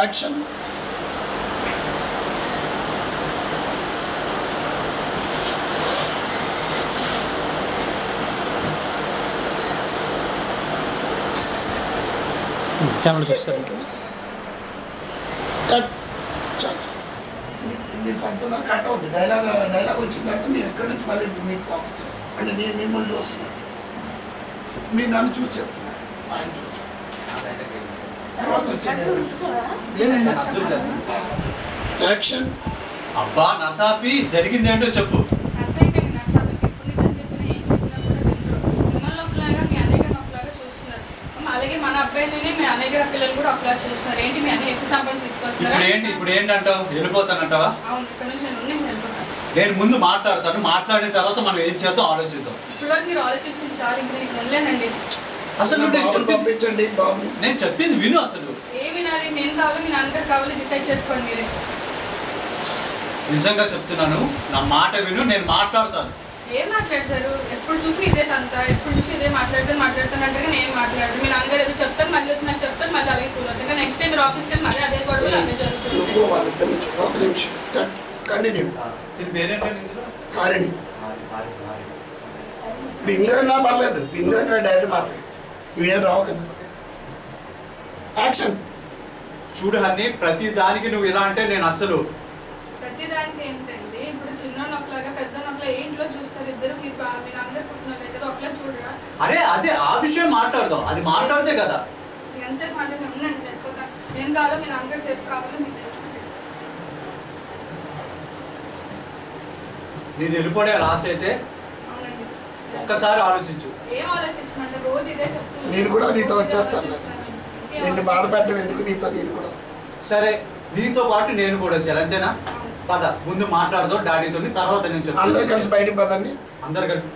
Action. Camera చూస్తారు. మీరు సంతలో కట్ అవుతుంది. డైలాగ్ వచ్చిన తర్వాత మీరు ఎక్కడి నుంచి మళ్ళీ మీకు ఫోకస్ చేస్తాను. అంటే నేను మిమ్మల్ని చూస్తున్నాను, మీరు నన్ను చూసి చెప్తున్నారు. ఆయన చూసి తర్వాత వచ్చేది యాక్షన్. అబ్బా నసాపి జరిగింది ఏంటో చెప్పు. అలాగే మన అబ్బాయిని మీ అన్నయ్య గారి పిల్లలు కూడా అప్లై చేస్తున్నారు. ఏంటి మీ అన్నయ్య ఎక్కువ సంపాదన తీసుకొస్తున్నారు? ఇప్పుడు ఏంటంటావు? వెళ్ళిపోతానంటావా? అవును, ఇక్కడ నుంచి నేను వెళ్ళిపోతాను. నేను ముందు మాట్లాడతాను, మాట్లాడిన తర్వాత మనం ఏం చేద్దాం ఆలోచిద్దాం. ఇప్పుడు వరకు మీరు ఆలోచించింది చాలు, ఇంకా నీకు ఉండలేనండి. అసలు పంపించండి బాబు. నేను చెప్పింది విను. అసలు ఏ వినాలి? నేను కావాలి, మీ నాన్నగారు కావాలి, డిసైడ్ చేసుకోండి మీరే. నిజంగా చెప్తున్నాను, నా మాట విను, నేను మాట్లాడతాను. ఏం మాట్లాడతారు? ఎప్పుడు చూసి ఇదే తంత, ఎప్పుడు చూసి ఇదే మాట్లాడతాను అంటే నేను మాట్లాడతాను. మీ నాన్నగారు ఏదో చెప్తాను, మళ్ళీ వచ్చి నాకు చెప్తాను, మళ్ళీ అలాగే కూలవుతుంది. ఇంకా నెక్స్ట్ టైం మీరు ఆఫీస్కి వెళ్ళి మళ్ళీ అదే గొడవలు అదే జరుగుతుంది. హారిణి బిందన్నా పర్లేదు, బిందన్నా డైరెక్ట్ మాట్లాడచ్చు, ఇవేం రావు కదా. యాక్షన్. చూడు హర్ని, ప్రతి దానికి నువ్వు ఇలా అంటే నేను అసలు ప్రతి దానికి ఏంటండి? ఇప్పుడు చిన్న నొక్కలాగా పెద్ద నొక్కలా ఇంట్లో చూస్తారు ఇద్దరు. మీ నాన్నగారు పుట్టినది కదా, ఒకలా చూడరా? అదే ఆ విషయం మాట్లాడదాం. అది మాట్లాడితే కదా. ఎంతసేపు మాట్లాడి ఉండండి, చెప్పక నేను కావాలో మీ నాన్నగారు తెలుసు కావాలో మీకు తెలుసుకుంటాడు. నీది వెళ్ళిపోయా లాస్ట్ అయితే. అవునండి, ఒక్కసారి ఆలోచించు. ఏం ఆలోచించమంటే రోజు ఇదే చెప్తున్నాను. నేను కూడా నీతో వచ్చేస్తాను. నిన్ను బాధ పెట్టడం ఎందుకు, నీతో నేను కూడా వస్తాను. సరే, నీతో పాటు నేను కూడా వచ్చాను, అంతేనా? పద, ముందు మాట్లాడదాం డాడీతో, తర్వాత నేను చెప్తాను. అందరూ కలిసి బయటికి పదండి. అందరు కలిసి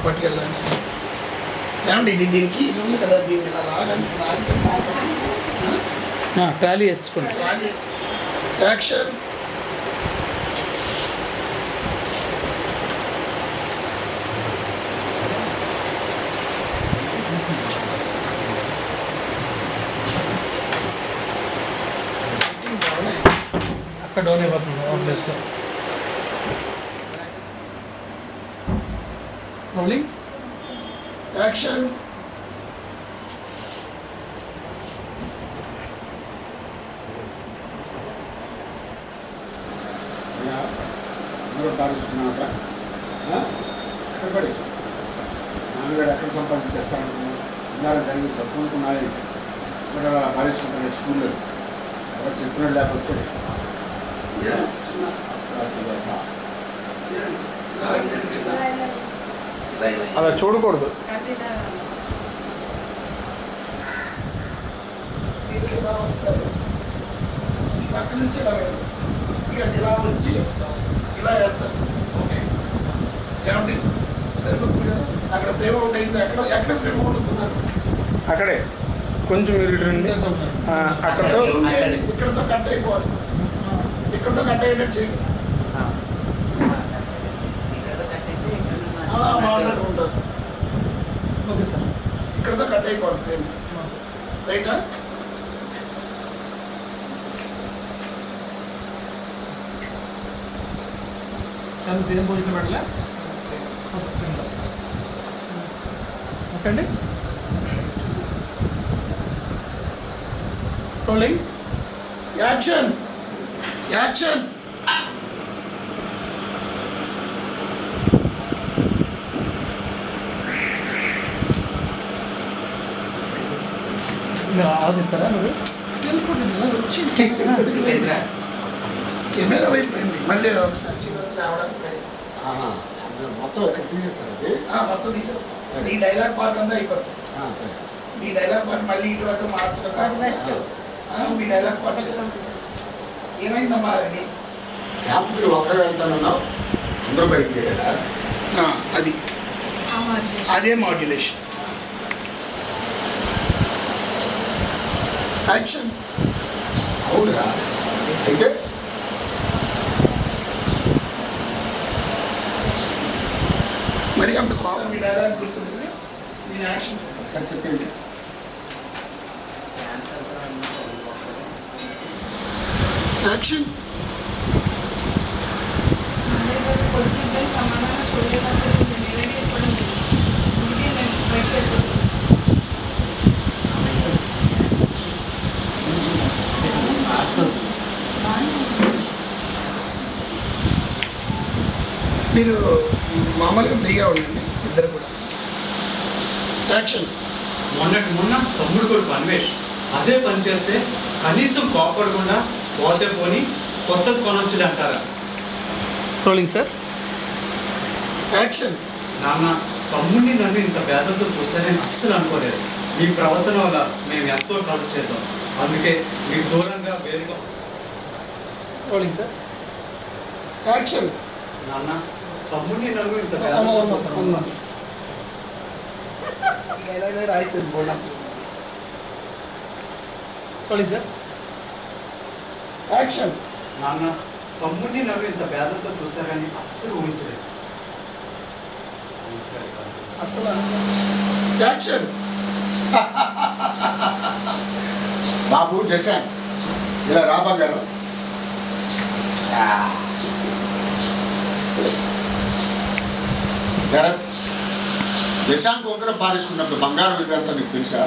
పట్టుకెళ్ళండి. ఏమండి ఇది దీనికి ఇది ఉంది కదా, దీన్ని ఇలా లాగండి. ట్రాలీ వేసుకోండి. యాక్షన్. అక్కడ డౌన్ అయిపోతుంది ఆ ప్లేస్లో. రోలింగ్. యాక్షన్. అందరూ పారేసుకున్నాక ఎక్కడ పడేసు నాన్నగారు ఎక్కడ సంపాదించేస్తాను అన్నారు. జరిగి తప్పు అనుకున్నాయి ఇక్కడ పారేసుకుంటారు స్కూల్లో. ఎవరు చెప్పినట్టు లేకపోతే అలా చూడకూడదు. ఇలా వస్తారు, ఈ పక్క నుంచి ఇలా వెళ్తారు, ఇక ఇలా వచ్చి ఇలా వెళ్తారు. ఏమండి సరిపోతుంది కదా. అక్కడ ఫ్రేమ్ అవుట్ అయింది. ఎక్కడ ఫ్రేమ్ అవుట్ అవుతున్నారు? అక్కడే కొంచెం మీరు అక్కడతో ఇక్కడతో కట్ అయిపోవాలి. ఇక్కడతో కట్ అయ్యేటట్టు చేయండి. మాట్లాడుకుంటారు. Okay sir. ఇక్కడతో కట్ అయిపోవాలి ఫ్రేమ్. రైటా? చాలా సేమ్ పొజిషన్ పెట్టలే. ఓకే అండి. రోలింగ్. యాక్షన్. యాక్షన్. చెప్తారా నువ్వు? వచ్చి కెమెరా వైపు రండి. మళ్ళీ ఒకసారి రావడానికి ప్రయత్నిస్తాను. మొత్తం ఇక్కడ తీసేస్తారు. అది మొత్తం తీసేస్తాం. ఈ డైలాగ్ పార్ట్ అంతా అయిపోతుంది. సరే, మీ డైలాగ్ పార్ట్ మళ్ళీ ఇటు అటు మార్చడం. మీ డైలాగ్ పార్ట్ ఏమైందమ్మా? అది క్యాంప్కి ఒక్కడే వెళ్తానన్నావు, అందరూ బయటికి తీరేలా? అది అదే మాడ్యులేషన్. యాక్షన్. అవునా? అయితే మరి అంత కామెడీ డైలాగ్ గుర్తుంది కదా, నేను యాక్షన్ ఒకసారి చెప్పండి. యాక్షన్. సమాధానం చూడలేకపోతే నేనే చెప్పడం లేదు. అందుకే నేను బయటకు వెళ్ళిపోతాను. మీరు మామూలుగా ఫ్రీగా ఉండండి ఇద్దరు కూడా. యాక్షన్. మొన్న తమ్ముడు కొడుకు అన్వేష్ అదే పని చేస్తే కనీసం కోపడకుండా పోతే పోని కొత్తది కొనొచ్చుది అంటారా? Rolling sir. యాక్షన్. నాన్న, తమ్ముడిని నన్ను ఇంత భేదంతో చూస్తే అస్సలు అనుకోలేదు. మీ ప్రవర్తన వల్ల మేము ఎంతో ఖర్చు చేద్దాం. అందుకే మీకు దూరంగా వేరుగా. Rolling sir. యాక్షన్. నాన్న, తమ్ముడిని నన్ను ఇంత అయిపోయింది బోనస్. Rolling sir. యాక్షన్. నాన్న, తమ్ముడిని నన్ను ఇంత భేదంతో చూస్తారని అస్సలు ఊహించలేదు. అసలు యాక్షన్. బాబు జశాన్ ఇలా రా బంగారం. శరత్, జశాన్ ఉంగరం పారేసుకున్నప్పుడు బంగారం విలువ ఎంత నీకు తెలుసా?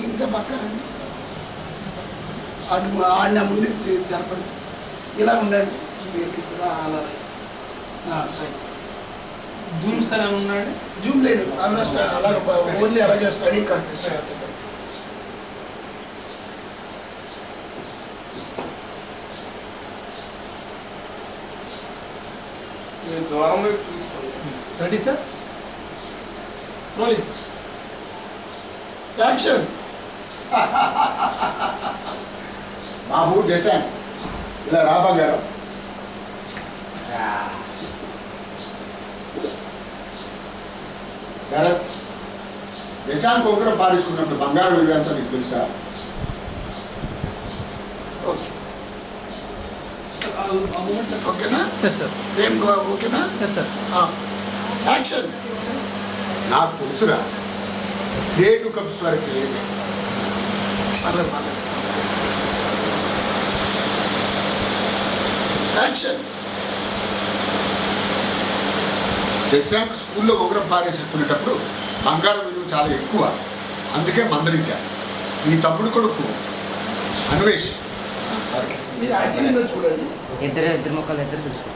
ఇంకా పక్కనండి. అటు ఆడిన ముందుకు జరపండి. ఇలా ఉండండి. అలా జూమ్ స్కాన్ అని ఉన్నాడు. జూమ్ లేదు, అలా ఓన్లీ అలాగే స్టడీ కనిపిస్తుంది. దూరం వైపు చూసుకోండి. Ready sir. Rolling sir. Action. బాబు జశాన్ ఇలా రా బంగారం. శరత్, జశాన్ ఉంగరం పారేసుకున్నప్పుడు బంగారం విలువ ఎంత నీకు తెలుసా? ఓకే, ఓకేనా? Yes sir. ఫ్రేమ్ ఓకేనా? Yes sir. యాక్షన్. నాకు తెలుసురా, క్రియేటివ్ కప్స్ వరకు పర్లేదు పర్లేదు. యాక్షన్. జశాంక్ స్కూల్లో ఉంగరం పారేసుకునేటప్పుడు బంగారం విలువ చాలా ఎక్కువ, అందుకే మందలించాను. మీ తమ్ముడు కొడుకు అన్వేష్ సారీ మీరు యాక్చువల్గా చూడండి. ఇద్దరు మొక్కలు ఇద్దరు చూసుకో.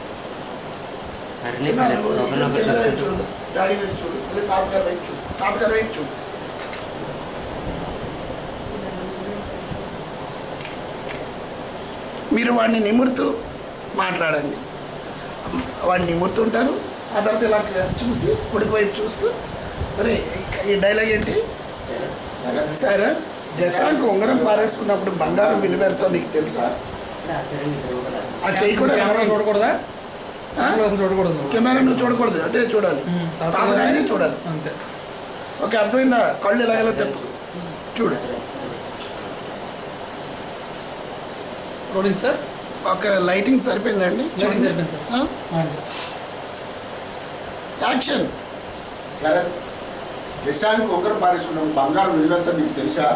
చూడు, డాడీ వైపు చూడు, లేదా తాతగారి వైపు చూడు, తాతగారి వైపు చూడు. మీరు వాడిని నిమురుతూ మాట్లాడండి. వాడిని నిమురుతుంటారు. ఆ తర్వాత ఇలా చూసి కుడికి వైపు చూస్తూ, అరే ఈ డైలాగ్ ఏంటి? సరే, జశాంక్ ఉంగరం పారేసుకున్నప్పుడు బంగారం విలువ ఎంతో నీకు తెలుసా? ఆ చెయ్యి కూడా చూడకూడదా? చూడకూడదు. కెమెరా నువ్వు చూడకూడదు, అంటే చూడాలి, తాతగారిని చూడాలి. అంతే. ఓకే, అర్థమైందా? కళ్ళు ఎలాగెలా తెప్పు చూడు. Rolling sir. ఒక లైటింగ్ సరిపోయిందండి. లైటింగ్ సరిపోయింది సార్. యాక్షన్. శరత్, జశాంక్ ఉంగరం పారేసుకున్నప్పుడు బంగారం విలువ ఎంత నీకు తెలుసా?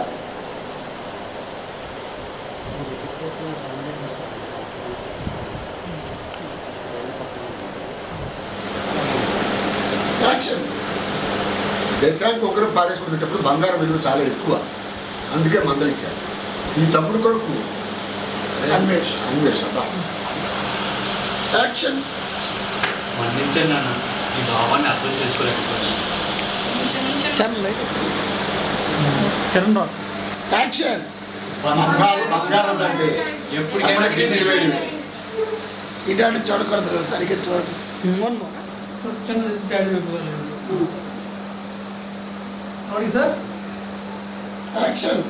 యాక్షన్. జశాంక్ ఉంగరం పారేసుకునేటప్పుడు బంగారం విలువ చాలా ఎక్కువ, అందుకే మందలించాను. మీ తమ్ముడు కొడుకు అన్వేష్. అన్వేష్ అబ్బా. యాక్షన్. మన్నించండి నాన్న, ఈ భావాన్ని అర్థం చేసుకోలేకపోతున్నాను. చరణ్ రాక్స్. యాక్షన్. బంగారం అంటే ఎప్పటికైనా ఇలాంటి చూడకూడదు, సరిగ్గా చూడదు. చిన్న డాడీ వైపు రోలింగ్ సార్. యాక్షన్.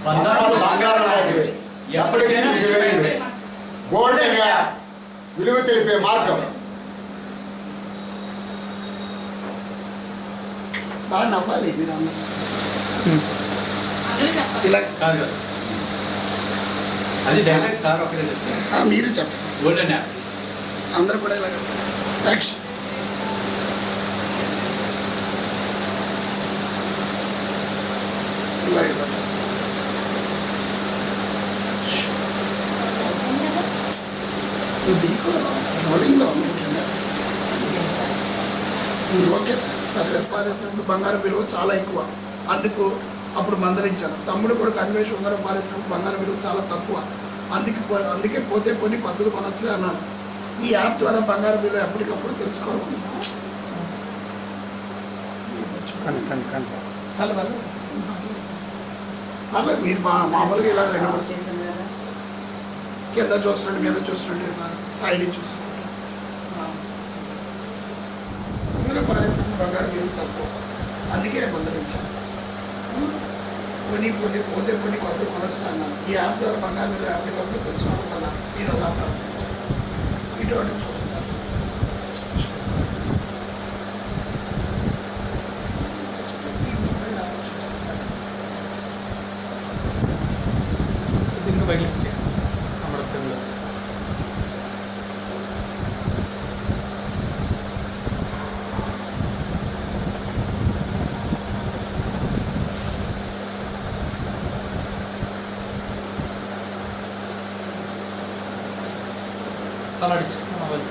బంగారం లాంటివి, ఎప్పటికైనా విలువైనవి. గోల్డెన్ యాప్, విలువ తెలిపే మార్గం. బాగా నవ్వాలి మీరు అందరూ. అందరూ చెప్పాలి. ఇలా కాదు కాదు, అది డైలాగ్ సార్ ఒకటే చెప్తాను. మీరు చెప్పండి. Golden app. అందరూ కూడా ఇలా. యాక్షన్. అలాగే నువ్వు దిగకూడదు రోలింగ్లో ఉంది కింద. ఓకే సార్ పారేసినప్పుడు బంగారం విలువ చాలా ఎక్కువ, అందుకు అప్పుడు మందలించాను. తమ్ముడు కూడా అన్వేషణ ఉంగరం పారేసినప్పుడు బంగారం విలువ చాలా తక్కువ, అందుకే పోతే కొన్ని కొత్తది కొనొచ్చులే అన్నాను. ఈ యాప్ ద్వారా బంగారం విలువ ఎప్పటికప్పుడు తెలుసుకోవడం. పర్లేదు మీరు మామూలుగా ఇలా 2 కింద చూస్తున్నాడు, మీద చూస్తున్నాడు, ఇలా సైడ్ చూస్తున్నాడు. ఉంగరం పారేసినప్పుడు బంగారం విలువ తక్కువ, అందుకే మందలించాను. పోతే కొన్ని కొత్త కొనొచ్చు అన్నాను. ఈ యాప్ ద్వారా బంగారం విలువ ఎప్పటికప్పుడు తెలుసుకోవడం వల్ల నేను అలా ప్రవర్తించాను. ఇటువంటి చూస్తారు, ఎక్స్ప్రెషన్ ఇస్తారు. నెక్స్ట్ ఈ మొబైల్ యాప్ చూస్తున్నాడు, దీనికి బయట అమర ఫ్రేమ్లో colour mobile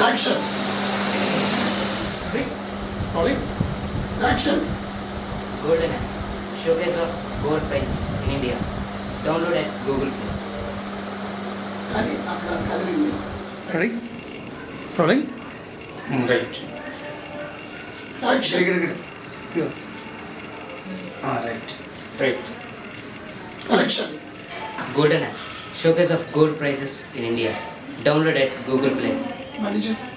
action action. Golden app. Showcase of gold prices in India. Download at Google Play. కానీ అక్కడ కదిలింది. Ready rolling right action right right action. Golden app. Showcase of gold prices in India. Download at Google Play. మళ్ళీ చెప్పు.